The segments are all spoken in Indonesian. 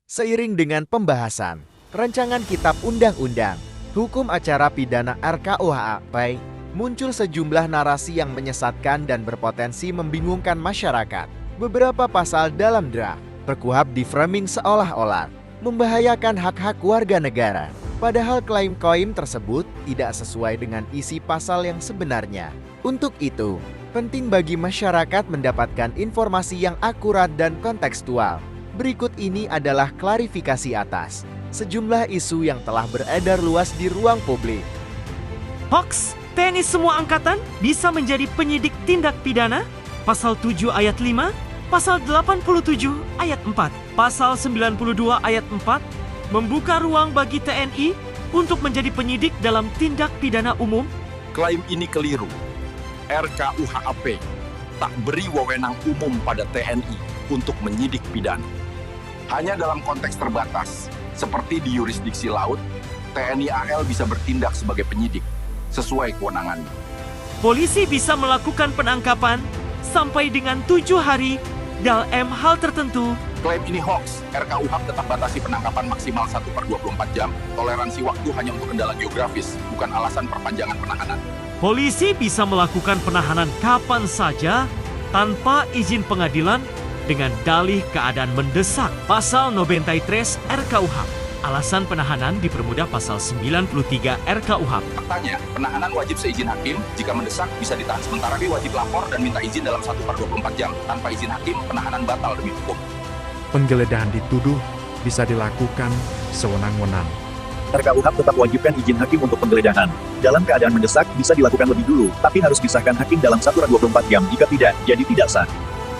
Seiring dengan pembahasan rancangan Kitab Undang-Undang Hukum Acara Pidana RKUHP, muncul sejumlah narasi yang menyesatkan dan berpotensi membingungkan masyarakat. Beberapa pasal dalam draft RKUHP di-framing seolah-olah membahayakan hak-hak warga negara. Padahal klaim-klaim tersebut tidak sesuai dengan isi pasal yang sebenarnya. Untuk itu, penting bagi masyarakat mendapatkan informasi yang akurat dan kontekstual. Berikut ini adalah klarifikasi atas sejumlah isu yang telah beredar luas di ruang publik. Hoax, TNI semua angkatan bisa menjadi penyidik tindak pidana? Pasal 7 ayat 5, Pasal 87 ayat 4, Pasal 92 ayat 4 membuka ruang bagi TNI untuk menjadi penyidik dalam tindak pidana umum. Klaim ini keliru. RKUHP tak beri wewenang umum pada TNI untuk menyidik pidana. Hanya dalam konteks terbatas, seperti di yurisdiksi laut, TNI AL bisa bertindak sebagai penyidik, sesuai kewenangannya. Polisi bisa melakukan penangkapan sampai dengan 7 hari dalam hal tertentu. Klaim ini hoax. RKUHP tetap batasi penangkapan maksimal 1/24 jam. Toleransi waktu hanya untuk kendala geografis, bukan alasan perpanjangan penahanan. Polisi bisa melakukan penahanan kapan saja tanpa izin pengadilan dengan dalih keadaan mendesak. Pasal 93 RKUHP. Alasan penahanan dipermudah pasal 93 RKUHP. Faktanya, penahanan wajib seizin hakim. Jika mendesak, bisa ditahan sementara. Wajib lapor dan minta izin dalam 1/24 jam. Tanpa izin hakim, penahanan batal demi hukum. Penggeledahan dituduh bisa dilakukan sewenang-wenang. RKUHP tetap wajibkan izin hakim untuk penggeledahan. Dalam keadaan mendesak bisa dilakukan lebih dulu, tapi harus disahkan hakim dalam 1/24 jam. Jika tidak, jadi tidak sah.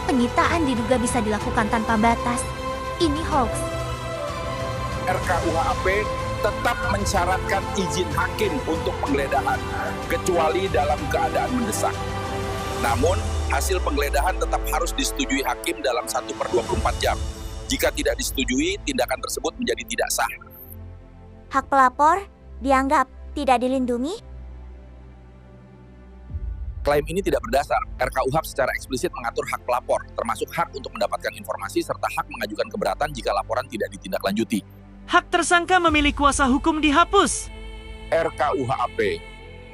Penyitaan diduga bisa dilakukan tanpa batas. Ini hoax. RKUHP tetap mensyaratkan izin hakim untuk penggeledahan, kecuali dalam keadaan mendesak. Namun, hasil penggeledahan tetap harus disetujui hakim dalam 1/24 jam. Jika tidak disetujui, tindakan tersebut menjadi tidak sah. Hak pelapor dianggap tidak dilindungi. Klaim ini tidak berdasar. RKUHP secara eksplisit mengatur hak pelapor, termasuk hak untuk mendapatkan informasi serta hak mengajukan keberatan jika laporan tidak ditindaklanjuti. Hak tersangka memilih kuasa hukum dihapus. RKUHP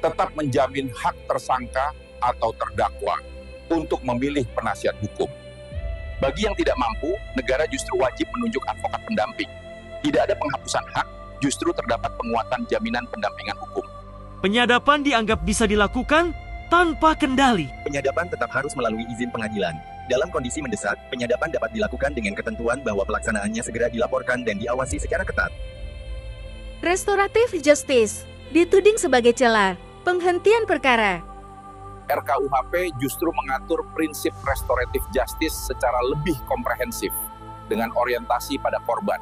tetap menjamin hak tersangka atau terdakwa untuk memilih penasihat hukum. Bagi yang tidak mampu, negara justru wajib menunjuk advokat pendamping. Tidak ada penghapusan hak, justru terdapat penguatan jaminan pendampingan hukum. Penyadapan dianggap bisa dilakukan tanpa kendali. Penyadapan tetap harus melalui izin pengadilan. Dalam kondisi mendesak, penyadapan dapat dilakukan dengan ketentuan bahwa pelaksanaannya segera dilaporkan dan diawasi secara ketat. Restoratif justice dituding sebagai celah penghentian perkara. RKUHP justru mengatur prinsip restoratif justice secara lebih komprehensif dengan orientasi pada korban.